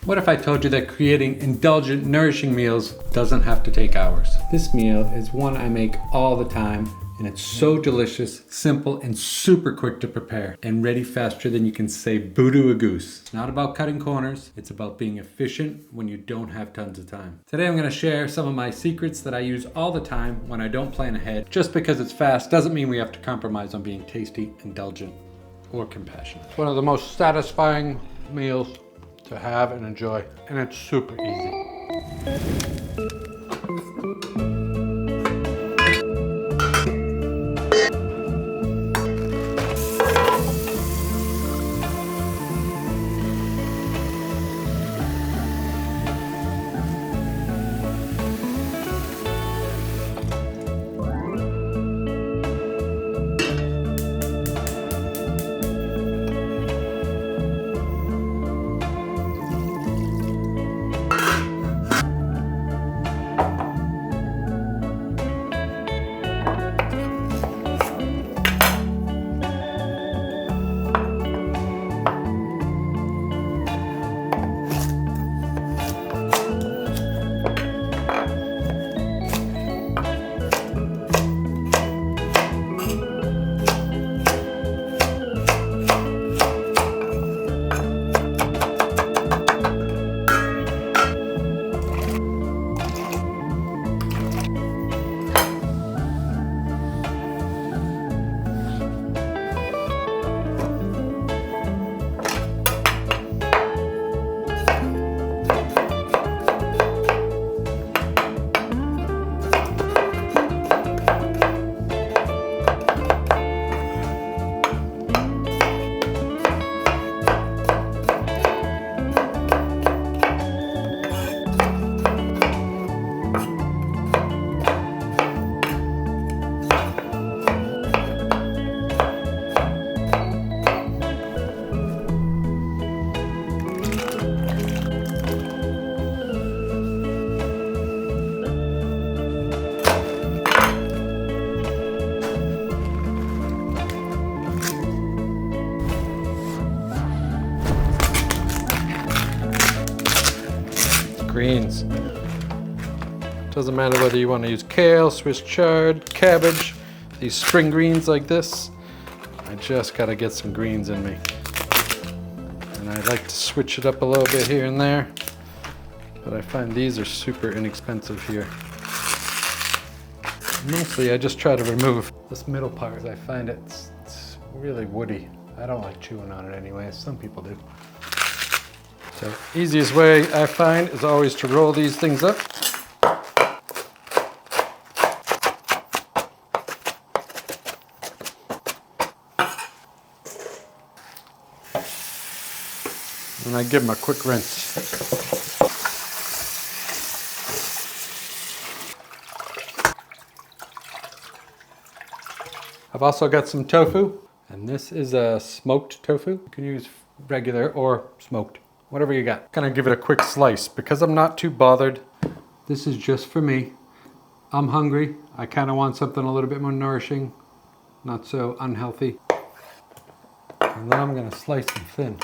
What if I told you that creating indulgent, nourishing meals doesn't have to take hours? This meal is one I make all the time, and it's so delicious, simple, and super quick to prepare, and ready faster than you can say boo to a goose. It's not about cutting corners, it's about being efficient when you don't have tons of time. Today I'm gonna share some of my secrets that I use all the time when I don't plan ahead. Just because it's fast doesn't mean we have to compromise on being tasty, indulgent, or compassionate. It's one of the most satisfying meals to have and enjoy, and it's super easy. Greens. Doesn't matter whether you want to use kale, Swiss chard, cabbage, these spring greens like this. I just gotta get some greens in me. And I like to switch it up a little bit here and there, but I find these are super inexpensive here. Mostly I just try to remove this middle part. I find it's really woody. I don't like chewing on it anyway, some people do. So easiest way I find is always to roll these things up. And I give them a quick rinse. I've also got some tofu, and this is a smoked tofu. You can use regular or smoked. Whatever you got. Gonna give it a quick slice because I'm not too bothered. This is just for me. I'm hungry. I kind of want something a little bit more nourishing, not so unhealthy. And then I'm gonna slice them thin.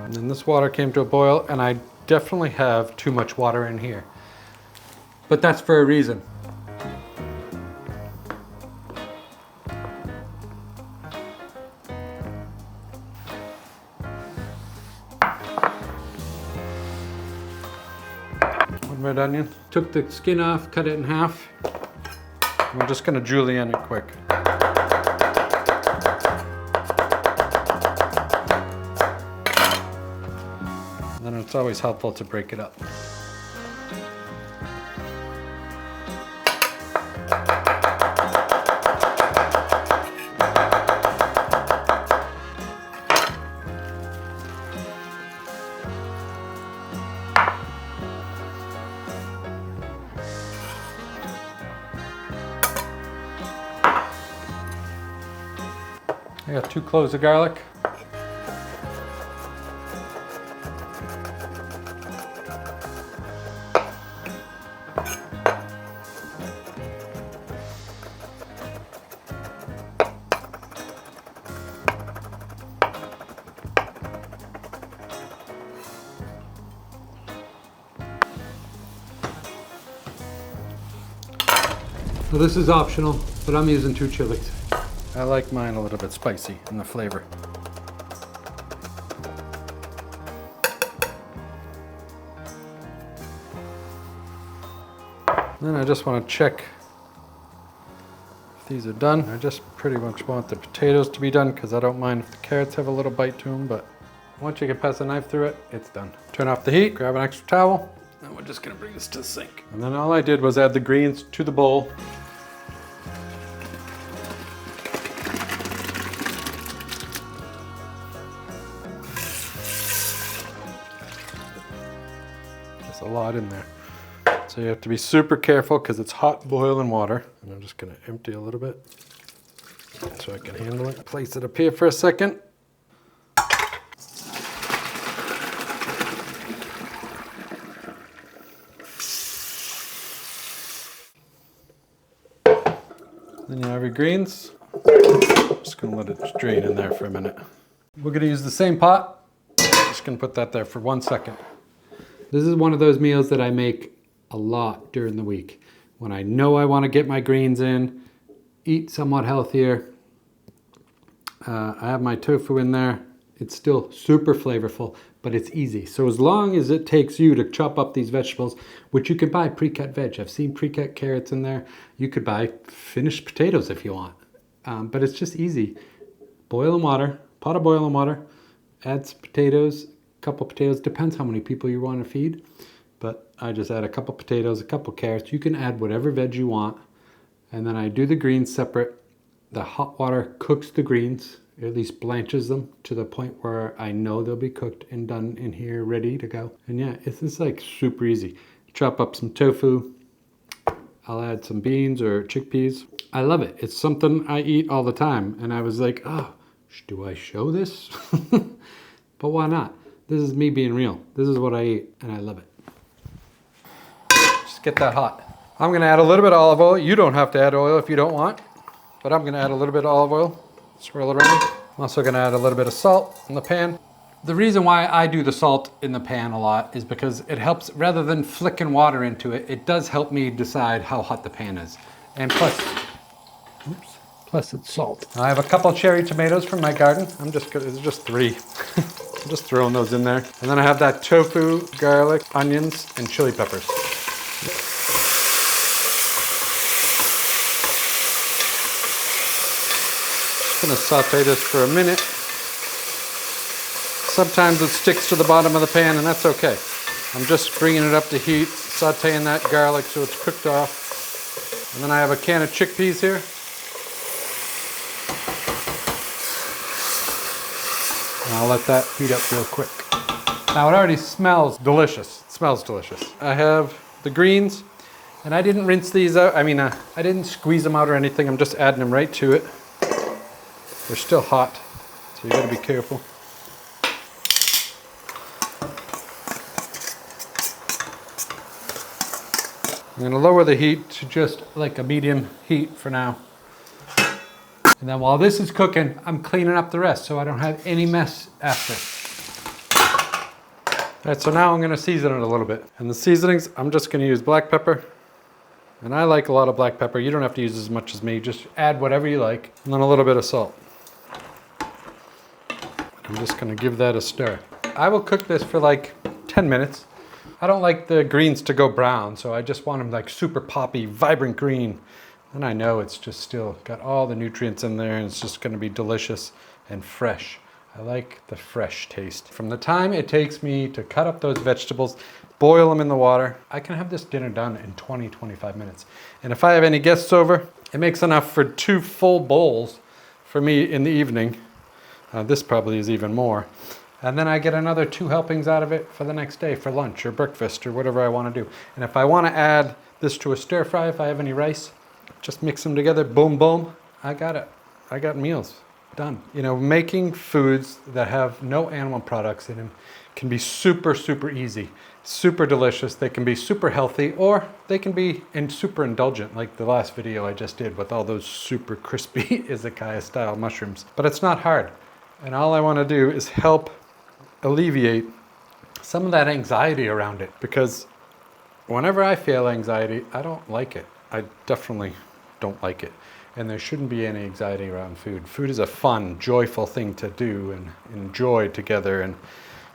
And then this water came to a boil, and I definitely have too much water in here. But that's for a reason. One red onion. Took the skin off, cut it in half. We're just gonna julienne it quick. And it's always helpful to break it up. I got 2 cloves of garlic. So this is optional, but I'm using 2 chilies. I like mine a little bit spicy in the flavor. Then I just want to check if these are done. I just pretty much want the potatoes to be done because I don't mind if the carrots have a little bite to them, but once you can pass a knife through it, it's done. Turn off the heat, grab an extra towel, and we're just gonna bring this to the sink. And then all I did was add the greens to the bowl. There's a lot in there. So you have to be super careful because it's hot boiling water. And I'm just gonna empty a little bit so I can handle it. Place it up here for a second. Then you have your greens. Just gonna let it drain in there for a minute. We're gonna use the same pot. Just gonna put that there for 1 second. This is one of those meals that I make a lot during the week. When I know I wanna get my greens in, eat somewhat healthier. I have my tofu in there. It's still super flavorful, but it's easy. So as long as it takes you to chop up these vegetables, which you can buy pre-cut veg. I've seen pre-cut carrots in there. You could buy finished potatoes if you want. But it's just easy. Boiling water, pot of boiling water, add some potatoes, a couple potatoes, depends how many people you want to feed. But I just add a couple potatoes, a couple carrots. You can add whatever veg you want. And then I do the greens separate. The hot water cooks the greens, at least blanches them to the point where I know they'll be cooked and done in here, ready to go. And yeah, it's just like super easy. Chop up some tofu. I'll add some beans or chickpeas. I love it. It's something I eat all the time. And I was like, oh, do I show this? But why not? This is me being real. This is what I eat and I love it. Just get that hot. I'm gonna add a little bit of olive oil. You don't have to add oil if you don't want, but I'm gonna add a little bit of olive oil. Swirl it around. I'm also gonna add a little bit of salt in the pan. The reason why I do the salt in the pan a lot is because it helps, rather than flicking water into it, it does help me decide how hot the pan is. And plus it's salt. I have a couple cherry tomatoes from my garden. It's just 3. I'm just throwing those in there. And then I have that tofu, garlic, onions, and chili peppers. Just gonna saute this for a minute. Sometimes it sticks to the bottom of the pan, and that's okay. I'm just bringing it up to heat, sauteing that garlic so it's cooked off. And then I have a can of chickpeas here. And I'll let that heat up real quick. Now it already smells delicious. It smells delicious. I have the greens, and I didn't rinse these out. I didn't squeeze them out or anything. I'm just adding them right to it. They're still hot, so you gotta be careful. I'm gonna lower the heat to just like a medium heat for now. And then while this is cooking, I'm cleaning up the rest so I don't have any mess after. All right, so now I'm gonna season it a little bit. And the seasonings, I'm just gonna use black pepper. And I like a lot of black pepper. You don't have to use as much as me. Just add whatever you like. And then a little bit of salt. I'm just gonna give that a stir. I will cook this for like 10 minutes. I don't like the greens to go brown, so I just want them like super poppy, vibrant green. And I know it's just still got all the nutrients in there and it's just gonna be delicious and fresh. I like the fresh taste. From the time it takes me to cut up those vegetables, boil them in the water, I can have this dinner done in 20, 25 minutes. And if I have any guests over, it makes enough for 2 full bowls for me in the evening. This probably is even more. And then I get another 2 helpings out of it for the next day for lunch or breakfast or whatever I want to do. And if I want to add this to a stir fry, if I have any rice, just mix them together, boom, boom, I got it. I got meals, done. You know, making foods that have no animal products in them can be super, super easy, super delicious. They can be super healthy, or they can be super indulgent, like the last video I just did with all those super crispy izakaya style mushrooms. But it's not hard. And all I want to do is help alleviate some of that anxiety around it, because whenever I feel anxiety, I don't like it. I definitely don't like it. And there shouldn't be any anxiety around food. Food is a fun, joyful thing to do and enjoy together. And,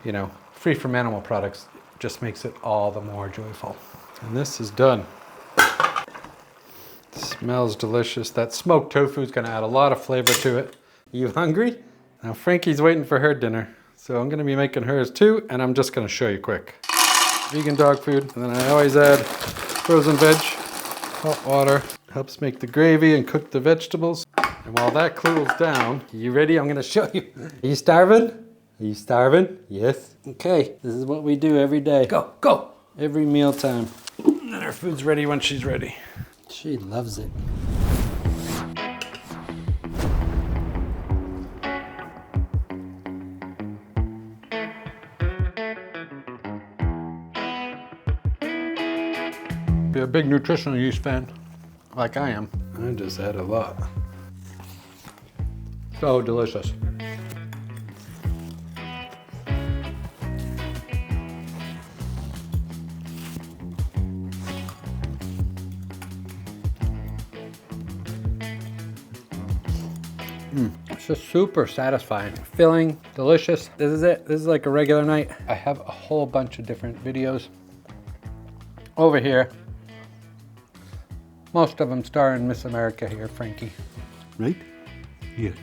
you know, free from animal products just makes it all the more joyful. And this is done. It smells delicious. That smoked tofu is going to add a lot of flavor to it. You hungry? Now Frankie's waiting for her dinner. So I'm going to be making hers too, and I'm just going to show you quick. Vegan dog food, and then I always add frozen veg, hot water. Helps make the gravy and cook the vegetables. And while that cools down, you ready? I'm going to show you. Are you starving? Are you starving? Yes. Okay, this is what we do every day. Go, go! Every meal time. And her food's ready when she's ready. She loves it. Be a big nutritional yeast fan, like I am. I just add a lot. So delicious. It's just super satisfying, filling, delicious. This is it. This is like a regular night. I have a whole bunch of different videos over here. Most of them starring Miss America here, Frankie. Right? Yes.